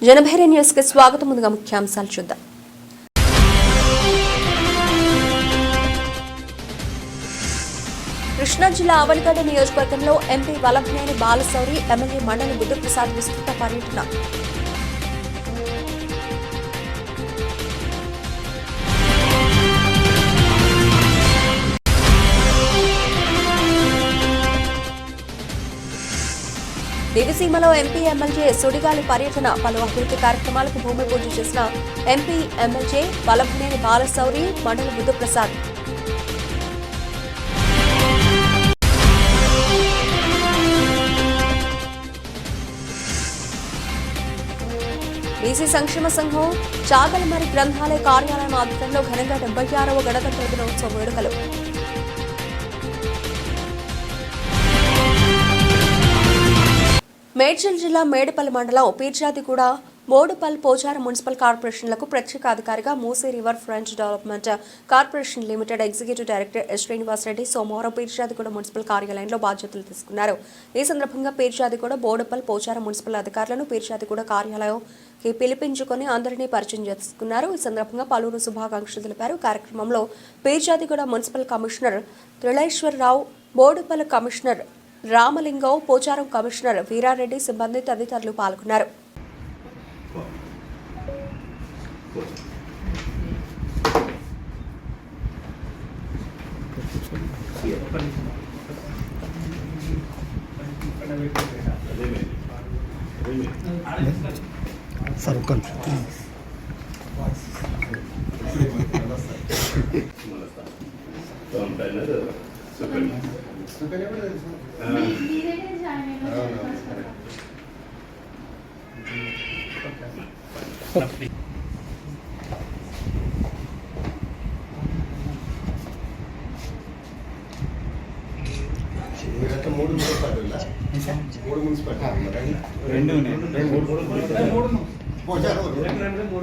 Janabheri news కి స్వాగతం. ముందుగా ముఖ్యాంశాలు చూద్దాం. కృష్ణా జిల్లా అవనిగడ్డ నియోజకవర్గంలో ఎంపీ వల్లభనేని బాలశౌరి, ఎమ్మెల్యే మండలి బుద్ధప్రసాద్ విస్తృత పర్యటన. దివిసీమలో ఎంపీ ఎమ్మెల్యే సుడిగాలి పర్యటన. పలు అభివృద్ధి కార్యక్రమాలకు భూమి పూజ చేసిన ఎంపీ ఎమ్మెల్యే వల్లభనేని బాలశౌరి, మండలి బుద్ధప్రసాద్. బీసీ సంక్షేమ సంఘం చాగలమరి గ్రంథాలయ కార్యాలయం ఆధ్వర్యంలో ఘనంగా 76వ గణతంత్ర దినోత్సవ వేడుకలు. మేడ్చల్ జిల్లా మేడిపల్లి మండలం పీర్జాదిగూడ, బోడుపల్, పోచారం మున్సిపల్ కార్పొరేషన్లకు ప్రత్యేక అధికారిగా Musi river front development corporation limited executive director S Srinivasa Reddy సోమవారం పీర్జాదిగూడ మున్సిపల్ కార్యాలయంలో బాధ్యతలు తీసుకున్నారు. ఈ సందర్భంగా పీర్జాదిగూడ, బోడుపల్, పోచారం మున్సిపల్ అధికారులను పీర్జాదిగూడ కార్యాలయంకి పిలిపించుకుని అందరినీ పరిచయం చేసుకున్నారు. ఈ సందర్భంగా పలువురు శుభాకాంక్షలు తెలిపారు. కార్యక్రమంలో Peerzadiguda municipal commissioner Trileshwara Rao, Boduppal commissioner Ramalingam, Pocharam commissioner Veera Reddy, సిబ్బంది తదితరులు పాల్గొన్నారు.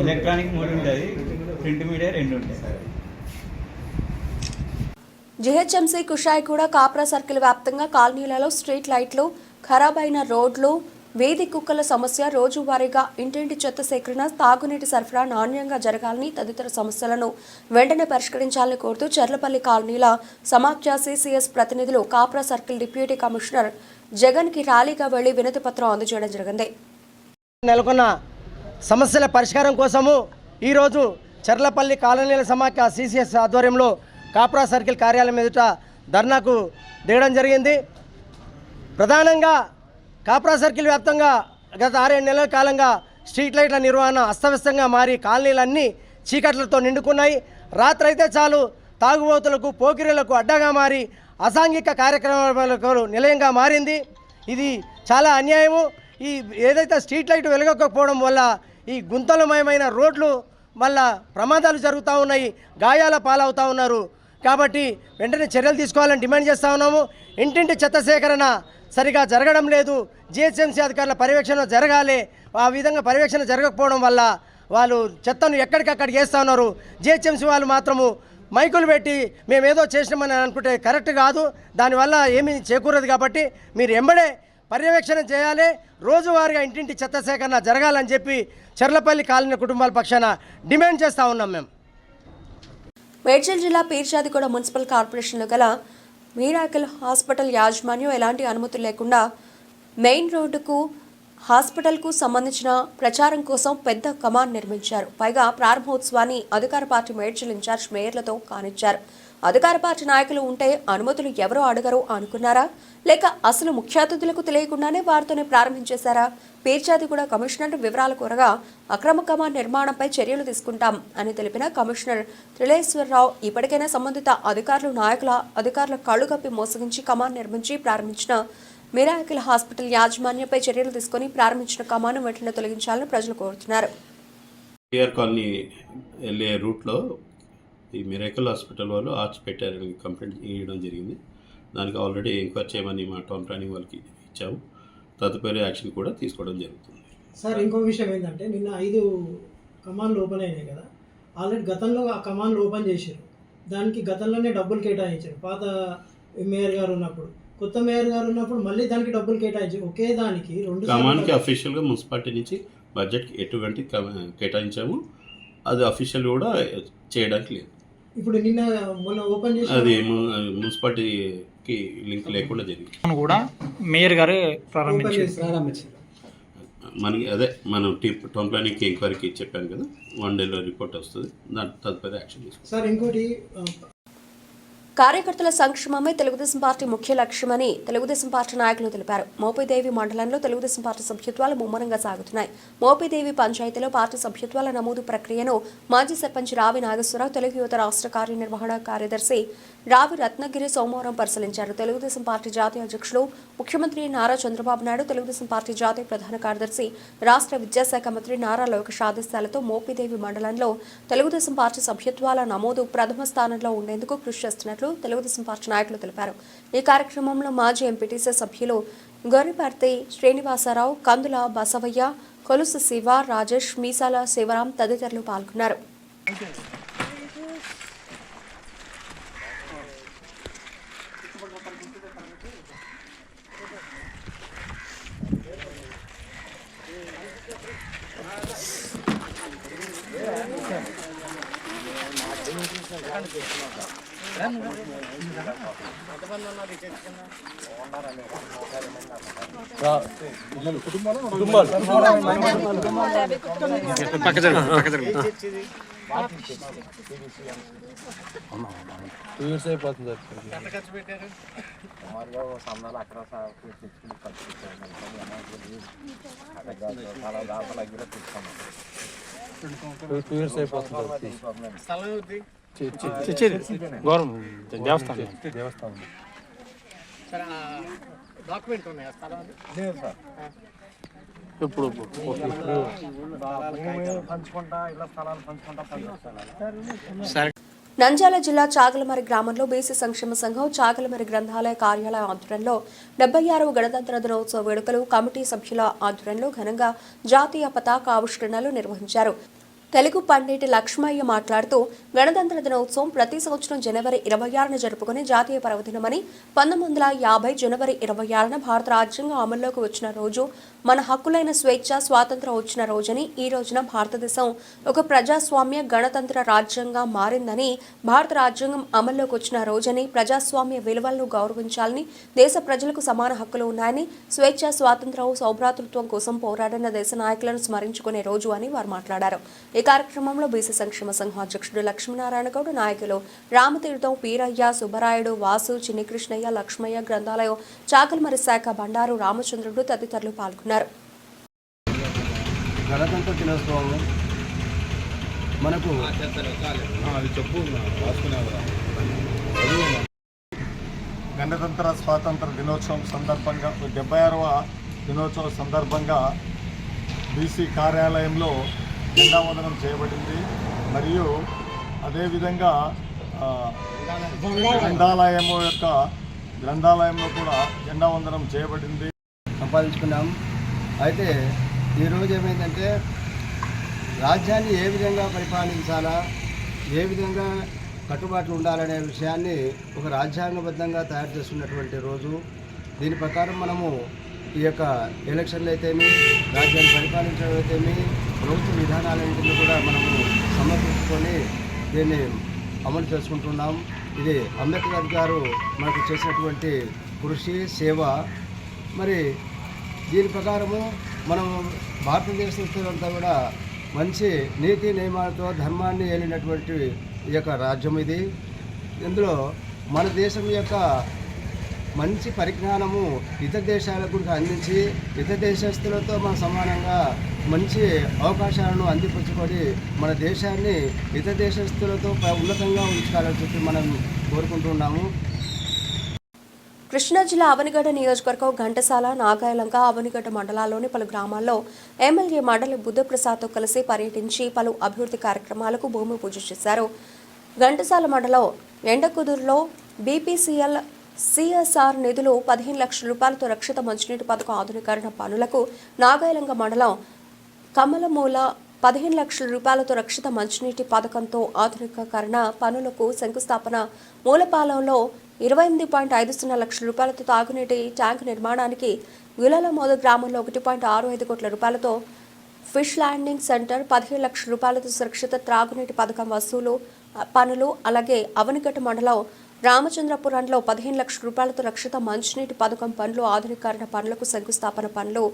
ఎలక్ట్రానిక్ 3 ఉంటుంది, ప్రింట్ మీడియా 2 ఉంటాయి. జీహెచ్ఎంసీ కుషాయిగూడ, కాప్రా సర్కిల్ వ్యాప్తంగా కాలనీలలో స్ట్రీట్ లైట్లు, ఖరాబైన రోడ్లు, వీధి కుక్కల సమస్య, రోజువారీగా ఇంటింటి చెత్త సేకరణ, తాగునీటి సరఫరా నాణ్యంగా జరగాలని తదితర సమస్యలను వెంటనే పరిష్కరించాలని కోరుతూ చర్లపల్లి కాలనీల సమాఖ్య సిసిఎస్ ప్రతినిధులు Kapra circle deputy commissioner Jagan కి ర్యాలీగా వెళ్లి వినతి పత్రం అందజేయడం జరిగింది. నెలకొన్న సమస్యల పరిష్కారం కోసము ఈరోజు చర్లపల్లి కాలనీల సమాఖ్య సిసిఎస్ ఆధ్వర్యంలో కాప్రా సర్కిల్ కార్యాలయం ఎదుట ధర్నాకు దిగడం జరిగింది. ప్రధానంగా కాప్రా సర్కిల్ వ్యాప్తంగా గత 6-7 నెలల కాలంగా స్ట్రీట్ లైట్ల నిర్వహణ అస్తవ్యస్తంగా మారి కాలనీలన్నీ చీకట్లతో నిండుకున్నాయి. రాత్రైతే చాలు తాగుబోతులకు, పోకిరీలకు అడ్డగా మారి అసాంఘిక కార్యక్రమాలకు నిలయంగా మారింది. ఇది చాలా అన్యాయము. ఈ ఏదైతే స్ట్రీట్ లైట్ వెలగకపోవడం వల్ల ఈ గుంతలమయమైన రోడ్లు వల్ల ప్రమాదాలు జరుగుతూ ఉన్నాయి, గాయాల పాలవుతూ ఉన్నారు. కాబట్టి వెంటనే చర్యలు తీసుకోవాలని డిమాండ్ చేస్తూ ఉన్నాము. ఇంటింటి చెత్త సేకరణ సరిగా జరగడం లేదు. జిహెచ్ఎంసీ అధికారుల పర్యవేక్షణ జరగాలి. ఆ విధంగా పర్యవేక్షణ జరగకపోవడం వల్ల వాళ్ళు చెత్తను ఎక్కడికక్కడికి వేస్తూ ఉన్నారు. జిహెచ్ఎంసీ వాళ్ళు మాత్రము మైకులు పెట్టి మేమేదో చేసినామని అనుకుంటే కరెక్ట్ కాదు. దానివల్ల ఏమీ చేకూరదు. కాబట్టి మీరు ఎంబడే పర్యవేక్షణ చేయాలి. రోజువారీగా ఇంటింటి చెత్త సేకరణ జరగాలని చెప్పి చర్లపల్లి కాలనీ కుటుంబాల పక్షాన డిమాండ్ చేస్తూ ఉన్నాం. మేము మేడ్చల్ జిల్లా పీర్జాదిగూడ మున్సిపల్ కార్పొరేషన్లో గల మిరాకిల్ హాస్పిటల్ యాజమాన్యం ఎలాంటి అనుమతులు లేకుండా మెయిన్ రోడ్డుకు హాస్పిటల్కు సంబంధించిన ప్రచారం కోసం పెద్ద కమాన్ నిర్మించారు. పైగా ప్రారంభోత్సవాన్ని అధికార పార్టీ మేడ్చల్ ఇన్ఛార్జ్ మేయర్లతో కానిచ్చారు. అధికార పార్టీ నాయకులు ఉంటే అనుమతులు ఎవరో అడగరు అనుకున్నారా, లేక అసలు ముఖ్య అతిథులకు తెలియకుండానే వారితోనే ప్రారంభించేశారా? పీర్జాదిగూడ కమిషనర్ వివరాలు కోరగా అక్రమ కమాన్ నిర్మాణంపై చర్యలు తీసుకుంటాం అని తెలిపిన కమిషనర్ త్రిలేశ్వరరావు, ఇప్పటికైనా సంబంధిత అధికారుల కళ్లు కప్పి మోసగించి కమాన్ నిర్మించి ప్రారంభించిన మిరాకిల్ హాస్పిటల్ యాజమాన్యంపై చర్యలు తీసుకుని ప్రారంభించిన కమాను వెంటనే తొలగించాలని ప్రజలు కోరుతున్నారు. కాలనీ వెళ్ళే రూట్లో ఈ మిరాకిల్ హాస్పిటల్ వాళ్ళు ఆర్చ్ పెట్టారని కంప్లైంట్ ఇవ్వడం జరిగింది. దానికి ఆల్రెడీ ఎంక్వైరీ చేయమని మా టౌన్ ప్లానింగ్ వాళ్ళకి ఇచ్చాము. తదుపరి యాక్షన్ కూడా తీసుకోవడం జరుగుతుంది. సార్, ఇంకో విషయం ఏంటంటే నిన్న 5 కమాన్లు ఓపెన్ అయినాయి కదా. ఆల్రెడీ గతంలో ఆ కమాన్లు ఓపెన్ చేశారు. దానికి గతంలోనే డబ్బులు కేటాయించారు. పాత మేయర్ గారు ఉన్నప్పుడు, కొత్త మేయర్ గారు ఉన్నప్పుడు మళ్ళీ దానికి డబ్బులు కేటాయించారు. ఒకే దానికి 2 కమాన్కి అఫీషియల్గా మున్సిపాలిటీ నుంచి బడ్జెట్కి ఎటువంటి కేటాయించాము. అది అఫీషియల్ కూడా చేయడానికి లేదు. ఇప్పుడు నిన్న మొన్న ఓపెన్ చేసి అది మున్సిపాలిటీకి లింక్ లేకుండా జరిగింది. కూడా మేయర్ గారే ఓపెన్ చేసి ప్రారంభించారు. మనకి అదే మనం టౌన్ ప్లానింగ్కి ఎంక్వైరీకి చెప్పాను కదా, 1 డేలో రిపోర్ట్ వస్తుంది, దాని తదుపరి యాక్షన్ తీసుకుంటాం. సార్ ఇంకోటి కార్యకర్తల సంక్షేమమే తెలుగుదేశం పార్టీ ముఖ్య లక్ష్యమని తెలుగుదేశం పార్టీ నాయకులు తెలిపారు. మోపిదేవి మండలంలో తెలుగుదేశం పార్టీ సభ్యత్వాలు ముమ్మరంగా సాగుతున్నాయి. మోపిదేవి పంచాయతీలో పార్టీ సభ్యత్వాల నమోదు ప్రక్రియను మాజీ సర్పంచ్ రావి నాగేశ్వరరావు, తెలుగు యువత రాష్ట్ర కార్యనిర్వహణ కార్యదర్శి రావి రత్నగిరి సోమవారం పరిశీలించారు. తెలుగుదేశం పార్టీ జాతీయ అధ్యక్షులు ముఖ్యమంత్రి నారా చంద్రబాబు నాయుడు, తెలుగుదేశం పార్టీ జాతీయ ప్రధాన కార్యదర్శి రాష్ట్ర విద్యాశాఖ మంత్రి నారా లోకేష్ ఆదేశాలతో మోపిదేవి మండలంలో తెలుగుదేశం పార్టీ సభ్యత్వాల నమోదు ప్రథమ స్థానంలో ఉండేందుకు కృషి చేస్తున్నట్లు తెలుగుదేశం పార్టీ నాయకులు తెలిపారు. ఈ కార్యక్రమంలో మాజీ ఎంపీటీసీ సభ్యులు గొర్రెపర్తి శ్రీనివాసరావు, కందుల బసవయ్య, కొలుసు శివ, రాజేష్, మీసాల శివరాం తదితరులు పాల్గొన్నారు. దేవస్థానం ఇప్పుడు నంద్యాల జిల్లా చాగలమరి గ్రామంలో బీసీ సంక్షేమ సంఘం చాగలమరి గ్రంథాలయ కార్యాలయ ఆధ్వర్యంలో 76వ గణతంత్ర దినోత్సవ వేడుకలు కమిటీ సభ్యుల ఆధ్వర్యంలో ఘనంగా జాతీయ పతాక ఆవిష్కరణలు నిర్వహించారు. తెలుగు పండిట్ లక్ష్మయ్య మాట్లాడుతూ గణతంత్ర దినోత్సవం ప్రతి సంవత్సరం జనవరి 26న జరుపుకునే జాతీయ పర్వదినమని, 1950 జనవరి 26న భారత రాజ్యాంగం అమల్లోకి వచ్చిన రోజు, మన హక్కులైన స్వేచ్ఛ, స్వాతంత్రం వచ్చిన రోజని, ఈ రోజున భారతదేశం ఒక ప్రజాస్వామ్య గణతంత్ర రాజ్యంగా మారిందని, భారత రాజ్యాంగం అమల్లోకి వచ్చిన రోజని, ప్రజాస్వామ్య విలువలను గౌరవించాలని, దేశ ప్రజలకు సమాన హక్కులు ఉన్నాయని, స్వేచ్ఛ, స్వాతంత్రం, సౌభ్రాతృత్వం కోసం పోరాడిన దేశ నాయకులను స్మరించుకునే రోజు అని వారు మాట్లాడారు. ఈ కార్యక్రమంలో బీసీ సంక్షేమ సంఘం అధ్యక్షుడు లక్ష్మీనారాయణ గౌడ్, నాయకులు రామతీర్థం, పీరయ్య, సుబ్బరాయుడు, వాసు, చిన్ని కృష్ణయ్య, లక్ష్మయ్య, గ్రంథాలయం చాకల్మరి శాఖ బండారు రామచంద్రుడు తదితరులు పాల్గొన్నారు. గణతంత్ర దినోత్సవం మనకు గణతంత్ర స్వాతంత్ర దినోత్సవం సందర్భంగా 76వ దినోత్సవం సందర్భంగా బీసీ కార్యాలయంలో జెండా వందనం చేయబడింది. మరియు అదేవిధంగా గ్రంథాలయంలో కూడా జెండా వందనం చేయబడింది. సంపాదించుకున్నాం. అయితే ఈరోజు ఏమైందంటే రాజ్యాన్ని ఏ విధంగా పరిపాలించాలా, ఏ విధంగా కట్టుబాట్లు ఉండాలనే విషయాన్ని ఒక రాజ్యాంగబద్ధంగా తయారు చేస్తున్నటువంటి రోజు. దీని ప్రకారం మనము ఈ యొక్క ఎలక్షన్లు అయితేమి, రాజ్యాన్ని పరిపాలించడం అయితేమి, ప్రభుత్వ విధానాలన్నింటినీ కూడా మనము సమర్పించుకొని దీన్ని అమలు చేసుకుంటున్నాం. ఇది అంబేద్కర్ గారు మనకు చేసినటువంటి కృషి, సేవ. మరి దీని ప్రకారము మనం భారతదేశంతో కూడా మంచి నీతి నియమాలతో ధర్మాన్ని ఏలినటువంటి ఈ యొక్క రాజ్యం ఇది. ఇందులో మన దేశం యొక్క మంచి పరిజ్ఞానము ఇతర దేశాలకు కూడా అందించి, ఇతర దేశస్తులతో మనం సమానంగా మంచి అవకాశాలను అందిపుచ్చుకొని మన దేశాన్ని ఇతర దేశస్తులతో ఉన్నతంగా ఉంచుకోవాలని చెప్పి మనం కోరుకుంటున్నాము. కృష్ణా జిల్లా అవనిగడ్డ నియోజకవర్గం ఘంటసాల, నాగాయలంక, అవనిగడ్డ మండలాల్లోని పలు గ్రామాల్లో ఎమ్మెల్యే మండలి బుద్ధప్రసాద్తో కలిసి పర్యటించి పలు అభివృద్ధి కార్యక్రమాలకు భూమి పూజ చేశారు. ఘంటసాల మండలం ఎండకుదురులో బీపీసీఎల్ సిఎస్ఆర్ నిధులు 15 లక్షల రూపాయలతో రక్షిత మంచినీటి పథకం ఆధునీకరణ పనులకు, నాగాయలంక మండలం కమలమూల 15 లక్షల రూపాయలతో రక్షిత మంచినీటి పథకంతో ఆధునికీకరణ పనులకు శంకుస్థాపన, మూలపాలెంలో 28.50 లక్షల రూపాయలతో తాగునీటి ట్యాంకు నిర్మాణానికి, గులాలమోదు గ్రామంలో 1.65 కోట్ల రూపాయలతో ఫిష్ ల్యాండింగ్ సెంటర్ 15 లక్షల రూపాయలతో సురక్షిత త్రాగునీటి పథకం వసూలు పనులు, అలాగే అవనిగడ్డ మండలం రామచంద్రపురంలో 15 లక్షల రూపాయలతో రక్షిత మంచినీటి పథకం పనులు, ఆధునీకరణ పనులకు శంకుస్థాపన పనులు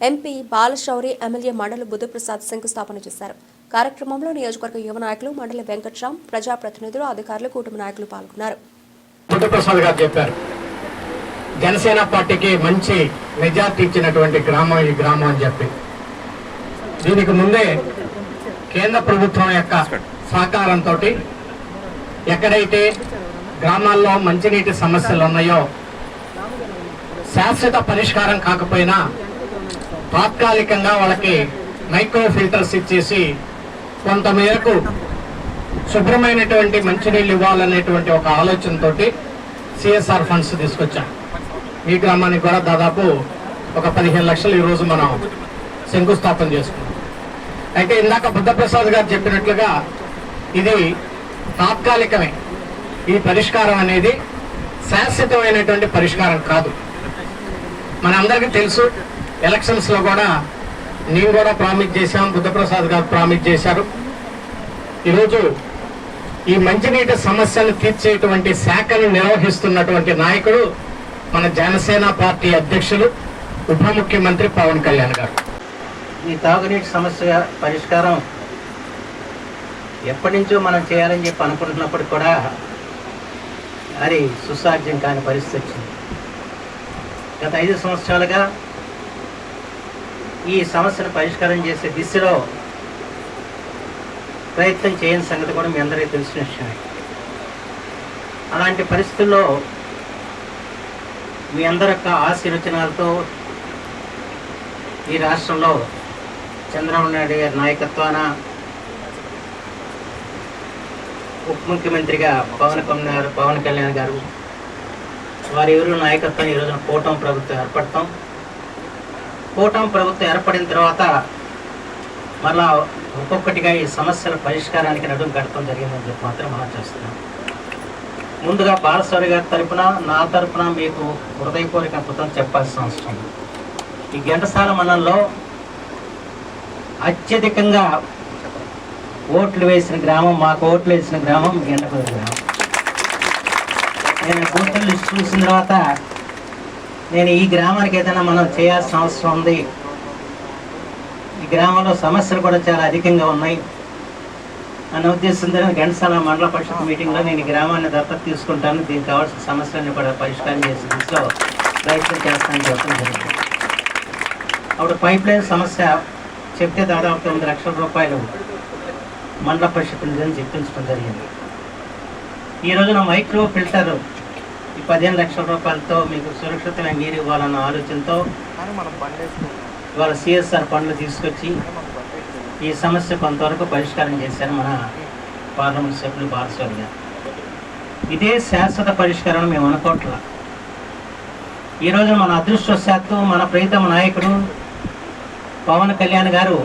ఎంపీ బాలశౌరి, ఎమ్మెల్యే మండలి బుద్ధప్రసాద్ శంకుస్థాపన చేశారు. కార్యక్రమంలో నియోజకవర్గ యువ నాయకులు, మండలి వెంకట్రామ్, ప్రజాప్రతినిధులు, అధికారులు, కూటమి నాయకులు పాల్గొన్నారు. బుద్ధప్రసాద్ గారు చెప్పారు, జనసేన పార్టీకి మంచి మెజార్టీ ఇచ్చినటువంటి గ్రామం ఈ గ్రామం అని చెప్పి. దీనికి ముందే కేంద్ర ప్రభుత్వం యొక్క సహకారంతో ఎక్కడైతే గ్రామాల్లో మంచినీటి సమస్యలు ఉన్నాయో శాశ్వత పరిష్కారం కాకపోయినా తాత్కాలికంగా వాళ్ళకి మైక్రో ఫిల్టర్స్ ఇచ్చేసి కొంత మేరకు శుభ్రమైనటువంటి మంచినీళ్ళు ఇవ్వాలనేటువంటి ఒక ఆలోచనతో సిఎస్ఆర్ ఫండ్స్ తీసుకొచ్చాం. ఈ గ్రామానికి కూడా దాదాపు ఒక 15 లక్షలు ఈరోజు మనం శంకుస్థాపన చేసుకున్నాం. అయితే ఇందాక బుద్ధప్రసాద్ గారు చెప్పినట్లుగా ఇది తాత్కాలికమే. ఈ పరిష్కారం అనేది శాశ్వతమైనటువంటి పరిష్కారం కాదు. మనందరికీ తెలుసు, ఎలక్షన్స్లో కూడా నేను కూడా ప్రామిస్ చేశాం, బుద్ధప్రసాద్ గారు ప్రామిస్ చేశారు. ఈరోజు ఈ మంచినీటి సమస్యను తీర్చేటువంటి శాఖను నిర్వహిస్తున్నటువంటి నాయకుడు మన జనసేన పార్టీ అధ్యక్షులు, ఉప ముఖ్యమంత్రి పవన్ కళ్యాణ్ గారు. ఈ తాగునీటి సమస్య పరిష్కారం ఎప్పటి నుంచో మనం చేయాలని చెప్పి అనుకుంటున్నప్పుడు కూడా అది సుసాధ్యం కాని పరిస్థితి వచ్చింది. గత 5 సంవత్సరాలుగా ఈ సమస్యను పరిష్కారం చేసే దిశలో ప్రయత్నం చేయని సంగతి కూడా మీ అందరికీ తెలిసిన విషయమే. అలాంటి పరిస్థితుల్లో మీ అందరి యొక్క ఆశీర్వచనాలతో ఈ రాష్ట్రంలో చంద్రబాబు నాయుడు గారి నాయకత్వాన ఉప ముఖ్యమంత్రిగా పవన్ కళ్యాణ్ గారు వారి ఎవరు నాయకత్వం ఈ రోజున కూటమి ప్రభుత్వం ఏర్పడతాం. కూటమి ప్రభుత్వం ఏర్పడిన తర్వాత మళ్ళా ఒక్కొక్కటిగా ఈ సమస్యల పరిష్కారానికి నడుం కట్టడం జరిగిందని చెప్పి మాత్రం మనం చేస్తున్నాం. ముందుగా బాలశౌరి గారి తరఫున, నా తరఫున మీకు హృదయపూర్వక కృతజ్ఞతలు చెప్పాల్సిన అవసరం ఉంది. ఈ ఘంటసాల మండలంలో అత్యధికంగా ఓట్లు వేసిన గ్రామం, మాకు ఓట్లు వేసిన గ్రామం గంటపల్లి గ్రామం. నేను ఓట్ల లిస్ట్ చూసిన తర్వాత నేను ఈ గ్రామానికి ఏదైనా మనం చేయాల్సిన అవసరం ఉంది, ఈ గ్రామంలో సమస్యలు కూడా చాలా అధికంగా ఉన్నాయి అన్న ఉద్దేశంతో ఘంటసాల మండల పరిషత్ మీటింగ్లో నేను ఈ గ్రామాన్ని దత్తత తీసుకుంటాను, దీనికి కావాల్సిన సమస్యలను కూడా పరిష్కారం చేసే దిశలో ప్రయత్నం చేస్తానని చెప్పడం జరిగింది. అప్పుడు పైప్ లైన్ సమస్య చెప్తే దాదాపు 9 లక్షల రూపాయలు మండల పరిషత్ నిధిని చెప్పించడం జరిగింది. ఈ రోజున మైక్రో ఫిల్టర్ ఈ 15 లక్షల రూపాయలతో మీకు సురక్షితమైన నీరు ఇవ్వాలన్న ఆలోచనతో ఇవాళ సిఎస్ఆర్ ఫండ్లు తీసుకొచ్చి ఈ సమస్య కొంతవరకు పరిష్కారం చేశారు మన పార్లమెంట్ సభ్యులు బాలశౌరి గారు. ఇదే శాశ్వత పరిష్కారం మేము అనుకోవట్లా. ఈరోజు మన అదృష్టవశాత్తు మన ప్రీతమ నాయకుడు పవన్ కళ్యాణ్ గారు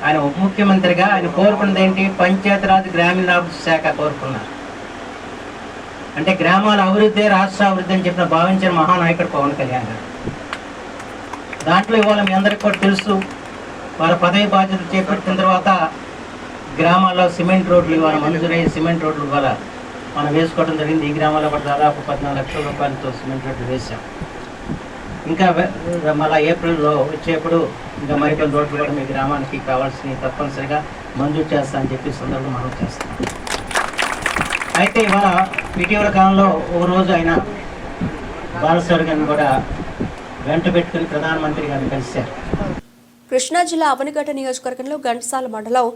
ఆయన ఉప ముఖ్యమంత్రిగా ఆయన కోరుకున్నది ఏంటి? పంచాయతీరాజ్ గ్రామీణాభివృద్ధి శాఖ కోరుకున్నారు. అంటే గ్రామాల అభివృద్ధి రాష్ట్ర అభివృద్ధి అని చెప్పిన భావించిన మహానాయకుడు పవన్ కళ్యాణ్ గారు. దాంట్లో ఇవాళ మీ అందరికీ కూడా తెలుసు, వారి పదవి బాధ్యత చేపట్టిన తర్వాత గ్రామాల్లో సిమెంట్ రోడ్లు ఇవాళ మంజూరయ్యే సిమెంట్ రోడ్లు ఇవాళ మనం వేసుకోవడం జరిగింది. ఈ గ్రామాల్లో కూడా దాదాపు 14 లక్షల రూపాయలతో సిమెంట్ రోడ్లు వేసాం. ఇంకా మళ్ళీ ఏప్రిల్లో వచ్చేప్పుడు ఇంకా మరికొన్ని రోడ్లు కూడా మీ గ్రామానికి కావాల్సినవి తప్పనిసరిగా మంజూరు చేస్తా అని చెప్పి సందర్భంగా మనం చేస్తాం. అయితే ఇవాళ ఇటీవల కాలంలో ఒక రోజు ఆయన బాలశౌరి గారిని కూడా వెంట పెట్టుకుని ప్రధానమంత్రి గారిని కలిశారు. కృష్ణా జిల్లా అవనిగడ్డ నియోజకవర్గంలో ఘంటసాల మండలం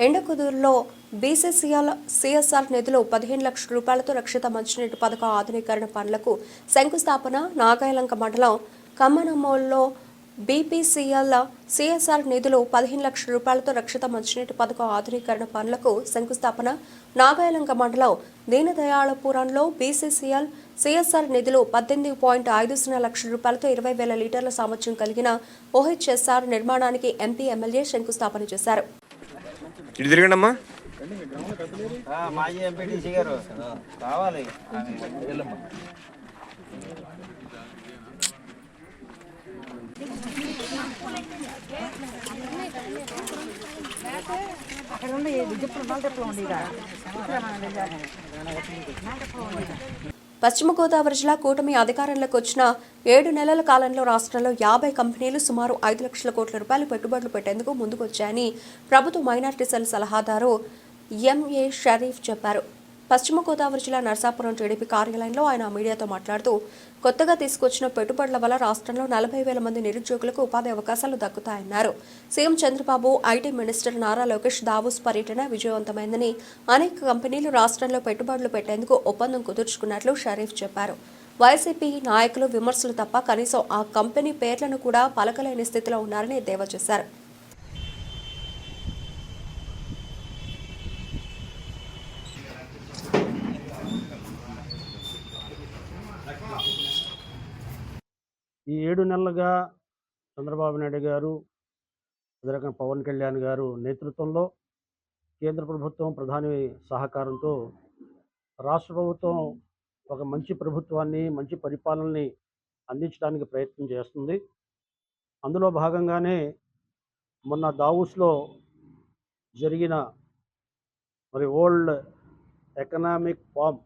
ఎండకుదురులో బీసీసీఎల్ సిఎస్ఆర్ నిధులు 15 లక్షల రూపాయలతో రక్షిత మంచినీటి పథకం ఆధునీకరణ పనులకు శంకుస్థాపన. నాగాయలంక మండలం కమ్మనమోల్లో బీపీసీఎల్ సిఎస్ఆర్ నిధులు 15 లక్షల రూపాయలతో రక్షిత మంచినీటి పథకం ఆధునీకరణ పనులకు శంకుస్థాపన. నాగాయలంక మండలం దీనదయాళపురంలో బీసీసీఎల్ సిఎస్ఆర్ నిధులు 18.50 లక్షల రూపాయలతో 20,000 లీటర్ల సామర్థ్యం కలిగిన ఓహెచ్ఎస్ఆర్ నిర్మాణానికి ఎంపీ, ఎమ్మెల్యే శంకుస్థాపన చేశారు. ఇటు తిరగండమ్మా. మాజీ ఎంపీటీసీ గారు రావాలి. పశ్చిమ గోదావరి జిల్లా కూటమి అధికారంలోకి వచ్చిన 7 నెలల కాలంలో రాష్ట్రంలో 50 కంపెనీలు సుమారు 5 లక్షల కోట్ల రూపాయలు పెట్టుబడులు పెట్టేందుకు ముందుకొచ్చాయని ప్రభుత్వ మైనారిటీ సెల్ సలహాదారు ఎంఏ షరీఫ్ చెప్పారు. పశ్చిమ గోదావరి జిల్లా నర్సాపురం టీడీపీ కార్యాలయంలో ఆయన మీడియాతో మాట్లాడుతూ కొత్తగా తీసుకొచ్చిన పెట్టుబడుల వల్ల రాష్ట్రంలో 40,000 మంది నిరుద్యోగులకు ఉపాధి అవకాశాలు దక్కుతాయన్నారు. CM Chandrababu, IT minister Nara Lokesh Davos పర్యటన విజయవంతమైందని, అనేక కంపెనీలు రాష్ట్రంలో పెట్టుబడులు పెట్టేందుకు ఒప్పందం కుదుర్చుకున్నట్లు షరీఫ్ చెప్పారు. వైసీపీ నాయకులు విమర్శలు తప్ప కనీసం ఆ కంపెనీ పేర్లను కూడా పలకలేని స్థితిలో ఉన్నారని ఎద్దేవా చేశారు. ఈ 7 నెలలుగా చంద్రబాబు నాయుడు గారు, అదే రకంగా పవన్ కళ్యాణ్ గారు నేతృత్వంలో కేంద్ర ప్రభుత్వం ప్రధాని సహకారంతో రాష్ట్ర ప్రభుత్వం ఒక మంచి ప్రభుత్వాన్ని, మంచి పరిపాలనని అందించడానికి ప్రయత్నం చేస్తుంది. అందులో భాగంగానే మొన్న దావోస్లో జరిగిన వరల్డ్ ఎకనామిక్ ఫోరం,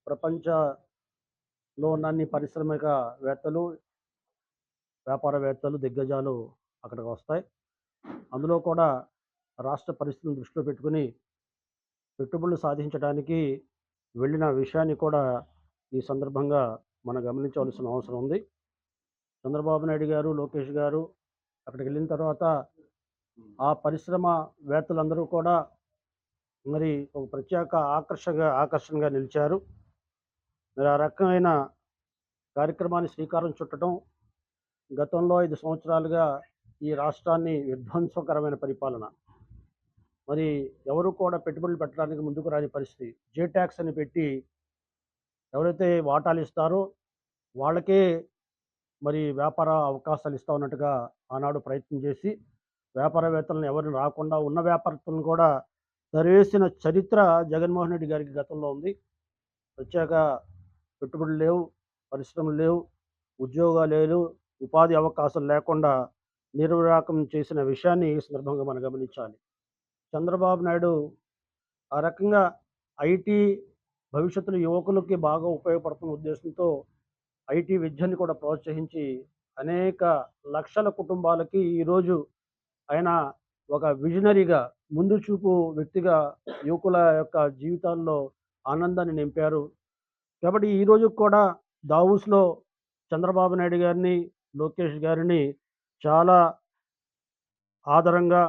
ప్రపంచంలో ఉన్న అన్ని పారిశ్రామికవేత్తలు, వ్యాపారవేత్తలు, దిగ్గజాలు అక్కడికి వస్తాయి. అందులో కూడా రాష్ట్ర పరిస్థితిని దృష్టిలో పెట్టుకుని పెట్టుబడులు సాధించడానికి వెళ్ళిన విషయాన్ని కూడా ఈ సందర్భంగా మనం గమనించవలసిన అవసరం ఉంది. చంద్రబాబు నాయుడు గారు, లోకేష్ గారు అక్కడికి వెళ్ళిన తర్వాత ఆ పరిశ్రమవేత్తలందరూ కూడా మరి ఒక ప్రత్యేక ఆకర్షణగా నిలిచారు. మరి ఆ రకమైన కార్యక్రమాన్ని శ్రీకారం చుట్టడం, గతంలో 5 సంవత్సరాలుగా ఈ రాష్ట్రాన్ని విధ్వంసకరమైన పరిపాలన, మరి ఎవరు కూడా పెట్టుబడులు పెట్టడానికి ముందుకు రాని పరిస్థితి, జే ట్యాక్స్ అని పెట్టి ఎవరైతే వాటాలు ఇస్తారో వాళ్ళకే మరి వ్యాపార అవకాశాలు ఇస్తా ఉన్నట్టుగా ఆనాడు ప్రయత్నం చేసి వ్యాపారవేత్తలను ఎవరిని రాకుండా ఉన్న వ్యాపారస్తులను కూడా తరివేసిన చరిత్ర జగన్మోహన్ రెడ్డి గారికి గతంలో ఉంది. ప్రత్యేక పెట్టుబడులు లేవు, పరిశ్రమలు లేవు, ఉద్యోగాలు లేవు, ఉపాధి అవకాశాలు లేకుండా నిర్విరాకం చేసిన విషయాన్ని ఈ సందర్భంగా మనం గమనించాలి. చంద్రబాబు నాయుడు ఆ రకంగా ఐటీ భవిష్యత్తులో యువకులకి బాగా ఉపయోగపడుతున్న ఉద్దేశంతో ఐటీ విద్యని కూడా ప్రోత్సహించి అనేక లక్షల కుటుంబాలకి ఈరోజు ఆయన ఒక విజనరీగా, ముందు చూపు వ్యక్తిగా యువకుల యొక్క జీవితాల్లో ఆనందాన్ని నింపారు. కాబట్టి ఈరోజు కూడా దావోస్లో చంద్రబాబు నాయుడు గారిని, లోకేష్ గారిని చాలా ఆదరంగా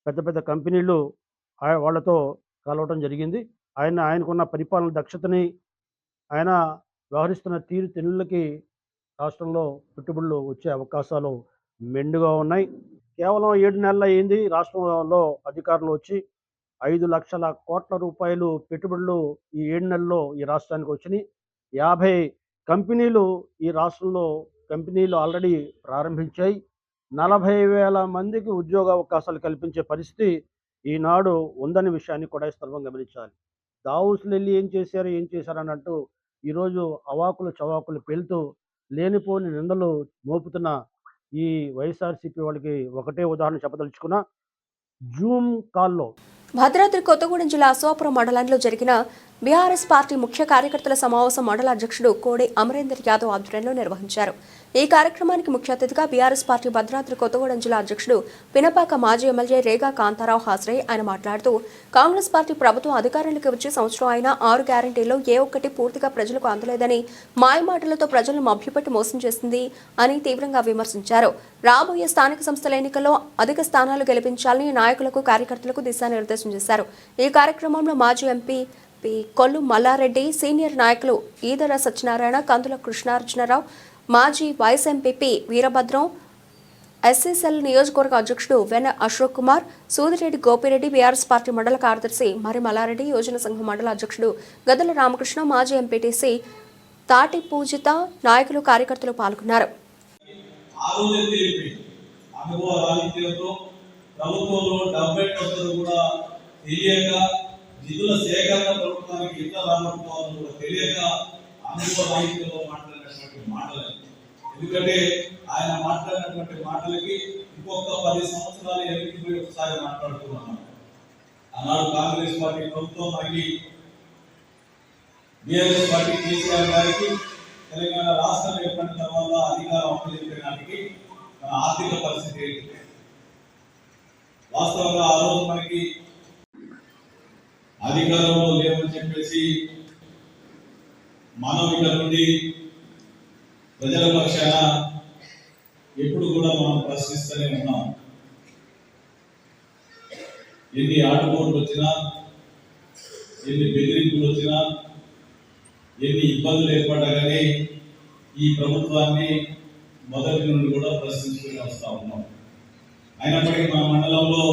పెద్ద పెద్ద కంపెనీలు వాళ్ళతో కలవటం జరిగింది. ఆయనకున్న పరిపాలన దక్షతని, ఆయన వ్యవహరిస్తున్న తీరుతెన్నులకి రాష్ట్రంలో పెట్టుబడులు వచ్చే అవకాశాలు మెండుగా ఉన్నాయి. కేవలం 7 నెలలు అయింది రాష్ట్రంలో అధికారంలో వచ్చి. 5 లక్షల కోట్ల రూపాయలు పెట్టుబడులు ఈ 7 నెలల్లో ఈ రాష్ట్రానికి వచ్చినాయి. 50 కంపెనీలు ఈ రాష్ట్రంలో ఆల్రెడీ ప్రారంభించాయి. 40,000 మందికి ఉద్యోగ అవకాశాలు కల్పించే పరిస్థితి ఈనాడు ఉందనే విషయాన్ని కూడా ఈ సందర్భంగా గమనించాలి. దావోస్లో వెళ్ళి ఏం చేశారు అన్నట్టు ఈరోజు అవాకులు చవాకులు పేలుతూ లేనిపోని నిందలు మోపుతున్న ఈ వైఎస్ఆర్సీపీ వాళ్ళకి ఒకటే ఉదాహరణ చెప్పదలుచుకున్నా. జూమ్ కాల్లో భద్రాద్రి కొత్తగూడెం జిల్లా అశ్వాపురం మండలంలో జరిగిన బీఆర్ఎస్ పార్టీ ముఖ్య కార్యకర్తల సమావేశం మండల అధ్యక్షుడు కోడి అమరేందర్ యాదవ్ ఆధ్వర్యంలో నిర్వహించారు. ఈ కార్యక్రమానికి ముఖ్య అతిథిగా బీఆర్ఎస్ పార్టీ భద్రాద్రి కొత్తగూడెం జిల్లా అధ్యక్షుడు పినపాక మాజీ ఎమ్మెల్యే రేగా కాంతారావు హాజరై ఆయన మాట్లాడుతూ కాంగ్రెస్ పార్టీ ప్రభుత్వం అధికారంలోకి వచ్చి సంవత్సరం అయినా 6 గ్యారంటీల్లో ఏ ఒక్కటి పూర్తిగా ప్రజలకు అందలేదని, మాయమాటలతో ప్రజలను మభ్యపెట్టి మోసం చేసింది అని తీవ్రంగా విమర్శించారు. రాబోయే స్థానిక సంస్థల ఎన్నికల్లో అధిక స్థానాలు గెలిపించాలని నాయకులకు, కార్యకర్తలకు దిశానిర్దేశం చేశారు. ఈ కార్యక్రమంలో మాజీ ఎంపీ కొల్లు మల్లారెడ్డి, సీనియర్ నాయకులు ఈదర సత్యనారాయణ, కందుల కృష్ణార్జునరావు, మాజీ వైస్ ఎంపీపీ వీరభద్రం, ఎస్ఎస్ఎల్ నియోజకవర్గ అధ్యక్షుడు వెన అశోక్ కుమార్, సూదిరెడ్డి గోపిరెడ్డి, బీఆర్ఎస్ పార్టీ మండల కార్యదర్శి మరి మల్లారెడ్డి, యోజన సంఘం మండల అధ్యక్షుడు గదల రామకృష్ణ, మాజీ ఎంపీటీసీ తాటి పూజిత, నాయకులు, కార్యకర్తలు పాల్గొన్నారు. నిధుల సేకరణ ప్రభుత్వానికి ఎంత రాబోతుందో తెలియక అనుభవ రాహిత్యంలో మాట్లాడినటువంటి మాటలు. ఎందుకంటే ఆయన మాట్లాడినటువంటి మాటలకి ఇంకొక 10 సంవత్సరాలు ఎన్నికలు ఒకసారి మాట్లాడుతున్నాం. ఆనాడు కాంగ్రెస్ పార్టీ ప్రభుత్వం మనకి బీఆర్ఎస్ పార్టీ కేసీఆర్ గారికి తెలంగాణ రాష్ట్రం ఏర్పడిన తర్వాత అధికారం అప్పచెప్పడానికి మన ఆర్థిక పరిస్థితి ఏంటి? వాస్తవంగా ఆ రోజు మనకి అధికారంలో లేవని చెప్పేసి మానవిక నుండి ప్రజల పక్షాన ఎప్పుడు కూడా మనం ప్రశ్నిస్తూనే ఉన్నాం. ఎన్ని ఆటుపోట్లు వచ్చినా, ఎన్ని బెదిరింపులు వచ్చినా, ఎన్ని ఇబ్బందులు ఏర్పడ్డా కానీ ఈ ప్రభుత్వాన్ని మొదటి నుండి కూడా ప్రశ్నించుకుని వస్తూ ఉన్నాం. అయినప్పటికీ మన మండలంలో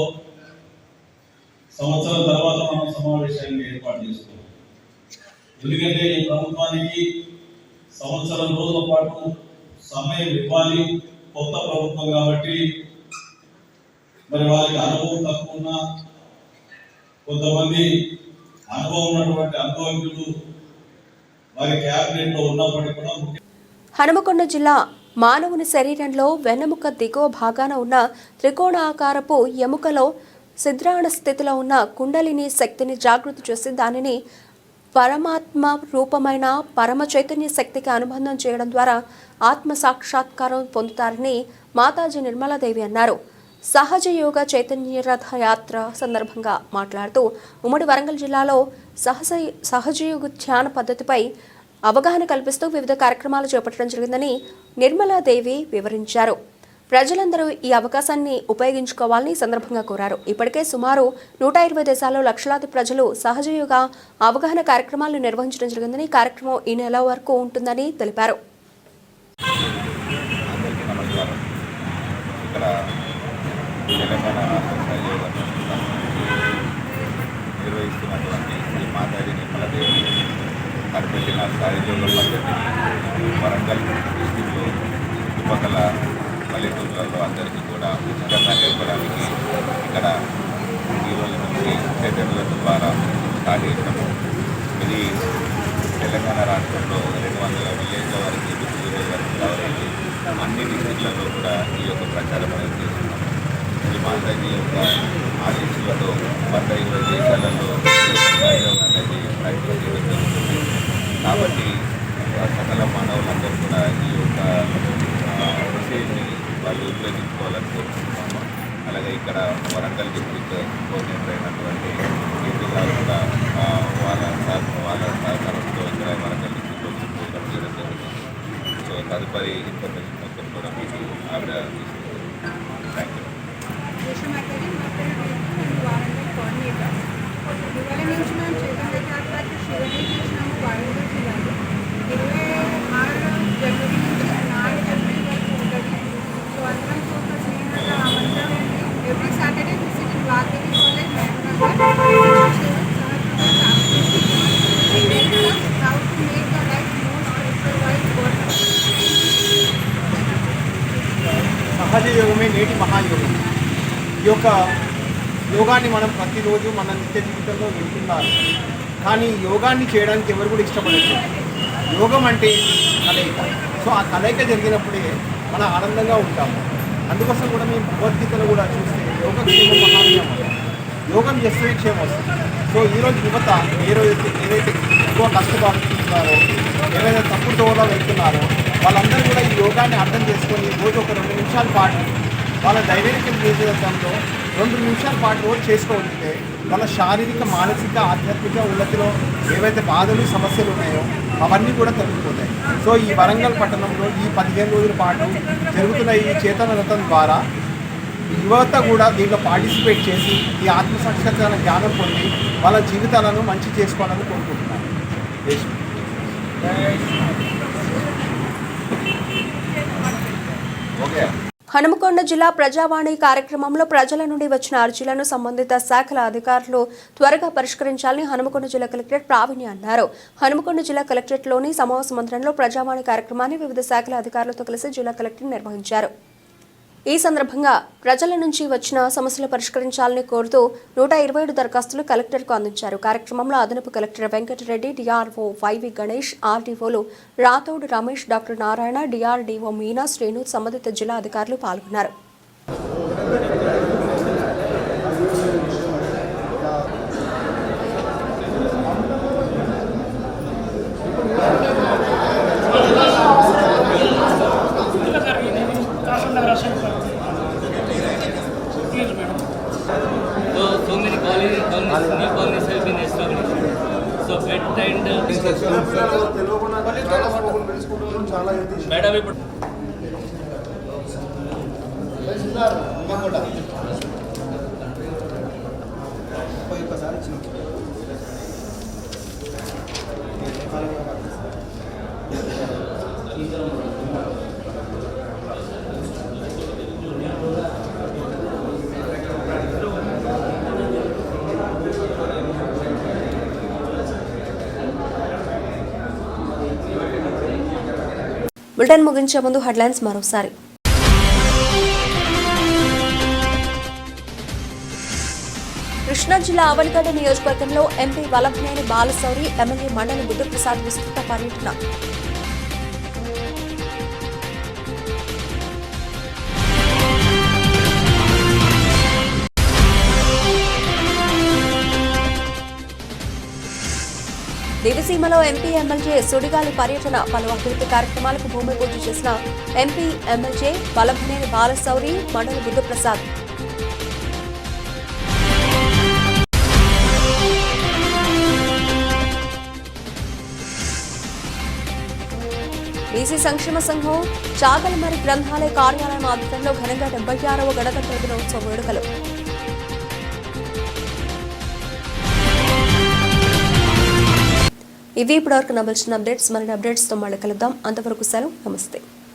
సంవత్సరం తర్వాత మనం సమావేశాన్ని ఏర్పాటు చేసుకున్నాం. ఎందుకంటే ఈ ప్రభుత్వానికి సంవత్సరం రోజుల పాటు సమయం ఇవ్వాలి. కొత్త ప్రభుత్వం కాబట్టి మరి వారికి అనుభవం తక్కువ ఉన్నా, కొంతమంది అనుభవం ఉన్నటువంటి అనుభవజ్ఞులు వారి క్యాబినెట్ లో ఉన్నప్పటికీ కూడా హనుమకొండ జిల్లా మానవుని శరీరంలో వెన్నెముక దిగువ భాగాన ఉన్న త్రికోణాకారపు ఎముకలో సిద్రాణ స్థితిలో ఉన్న కుండలిని శక్తిని జాగృతి చేసి దానిని పరమాత్మ రూపమైన పరమ చైతన్య శక్తికి అనుబంధం చేయడం ద్వారా ఆత్మ సాక్షాత్కారం పొందుతారని మాతాజీ నిర్మలాదేవి అన్నారు. సహజ యోగ చైతన్య రథ యాత్ర సందర్భంగా మాట్లాడుతూ ఉమ్మడి వరంగల్ జిల్లాలో సహజయోగ ధ్యాన పద్ధతిపై అవగాహన కల్పిస్తూ వివిధ కార్యక్రమాలు చేపట్టడం జరిగిందని నిర్మలాదేవి వివరించారు. ప్రజలందరూ ఈ అవకాశాన్ని ఉపయోగించుకోవాలని సందర్భంగా కోరారు. ఇప్పటికే సుమారు 120 దేశాల్లో లక్షలాది ప్రజలు సహజయోగ అవగాహన కార్యక్రమాలను నిర్వహించడం జరిగిందని, కార్యక్రమం ఈ నెల వరకు ఉంటుందని తెలిపారు. నిర్వహిస్తున్నటువంటి శ్రీ మాతాజీ నిర్మలాదేవి కనిపెట్టిన సహజయోగ పద్ధతిని వరంగల్ డిస్టిక్లో చుట్టుపక్కల పల్లెటూళ్ళలో అందరికీ కూడా ఉచితంగా నేర్పడానికి ఇక్కడ ఈరోజు నుంచి చైతన్యుల ద్వారా స్టార్ట్ చేసినాము. ఇది తెలంగాణ రాష్ట్రంలో 200 విలేజ్ల వరకు ఈరోజు వరకు కవర్ అయింది. అన్ని డిస్టిక్లలో కూడా ఈ యొక్క ప్రచారం అనేది చేస్తున్నాము. ఈ మాతాజీ యొక్క ఆదేశాలతో 120 దేశాలలో అనేది ప్రాక్టీస్ చేయడం జరుగుతుంది. కాబట్టి సకల మానవులందరూ కూడా ఈ యొక్క విషయాన్ని వాళ్ళు ఉపయోగించుకోవాలని కోరుకుంటున్నాము. అలాగే ఇక్కడ వరంగల్ డిస్ట్రిక్ట్ కోఆర్డినేటర్ అయినటువంటి కేటీ గారు కూడా వాళ్ళ సహకారంతో ఇక్కడ వరంగల్ డిస్ట్రిక్ట్లో ప్రోగ్రామ్ చేయడం జరుగుతుంది. సో తదుపరి ఇన్ఫర్మేషన్ మొత్తం కూడా మీకు ఆవిడ తీసుకుంటుంది. Thank you. Every Saturday visiting Vagini College, How to make the life more spiritual wise. సహజ యోగమే నేటి మహాయోగం. ఈ యొక్క యోగాన్ని మనం ప్రతిరోజు మన నిత్య జీవితంలో వింటున్నారు. కానీ యోగాన్ని చేయడానికి ఎవరు కూడా ఇష్టపడట్లేదు. యోగం అంటే కలయిక. సో ఆ కలయిక జరిగినప్పుడే మనం ఆనందంగా ఉంటాము. అందుకోసం కూడా మేము భగవద్గీతలో కూడా చూస్తే యోగక్షేమం మహానియమం, యోగం చేస్తే క్షేమం వస్తుంది. సో ఈరోజు యువత ఏదైతే ఎక్కువ కష్టపడుతున్నారో, ఏదైతే తప్పుడు దోవలో వెళ్తున్నారో వాళ్ళందరూ కూడా ఈ యోగాన్ని అర్థం చేసుకొని రోజు ఒక 2 నిమిషాల పాటు వాళ్ళ దైనందిక జీవితంలో 2 నిమిషాల పాటు రోజు చేసుకోగలిగితే వాళ్ళ శారీరక, మానసిక, ఆధ్యాత్మిక ఉన్నతిలో ఏవైతే బాధలు, సమస్యలు ఉన్నాయో అవన్నీ కూడా తగ్గిపోతాయి. సో ఈ వరంగల్ పట్టణంలో ఈ 15 రోజుల పాటు జరుగుతున్న ఈ చేతన రథం ద్వారా యువత కూడా దీంట్లో పార్టిసిపేట్ చేసి ఈ ఆత్మసాక్షాత్కార జ్ఞానం పొంది వాళ్ళ జీవితాలను మంచి చేసుకోవాలని కోరుకుంటున్నాను. ఓకే. హనుమకొండ జిల్లా ప్రజావాణి కార్యక్రమంలో ప్రజల నుండి వచ్చిన అర్జీలను సంబంధిత శాఖల అధికారులు త్వరగా పరిష్కరించాలని హనుమకొండ జిల్లా కలెక్టర్ ప్రావీణ్య అన్నారు. హనుమకొండ జిల్లా కలెక్టరేట్లోని సమావేశ మందిరంలో ప్రజావాణి కార్యక్రమాన్ని వివిధ శాఖల అధికారులతో కలిసి జిల్లా కలెక్టర్ నిర్వహించారు. ఈ సందర్భంగా ప్రజల నుంచి వచ్చిన సమస్యలు పరిష్కరించాలని కోరుతూ 127 దరఖాస్తులు కలెక్టర్కు అందించారు. కార్యక్రమంలో అదనపు collector Venkata Reddy, DRO YV Ganesh, ఆర్డీఓలు రాథోడ్ రమేష్, డాక్టర్ నారాయణ, డిఆర్డీఓ మీనా, శ్రీను, సంబంధిత జిల్లా అధికారులు పాల్గొన్నారు. So many colonies, new colonies have been established. So bed and madam ఇప్పుడు బులెటిన్ ముగించే ముందు హెడ్లైన్స్ మరోసారి. కృష్ణా జిల్లా అవనిగడ్డ నియోజకవర్గంలో ఎంపీ వల్లభనేని బాలశౌరి, ఎమ్మెల్యే మండలి బుద్ధప్రసాద్ విస్తృత పర్యటన. దివిసీమలో ఎంపీ ఎమ్మెల్యే సుడిగాలి పర్యటన. పలు అభివృద్ధి కార్యక్రమాలకు భూమి పూజ చేసిన ఎంపీ ఎమ్మెల్యే వల్లభనేని బాలశౌరి, మండలి బుద్ధప్రసాద్. బీసీ సంక్షేమ సంఘం చాగలమరి గ్రంథాలయ కార్యాలయం ఆధ్వర్యంలో ఘనంగా 76వ గణతంత్ర దినోత్సవ వేడుకలు. ఇవి ఇప్పటివరకు నమల్చిన అప్డేట్స్. మరిన్ని అప్డేట్స్తో మళ్ళీ కలుద్దాం. అంతవరకు సెలవు. నమస్తే.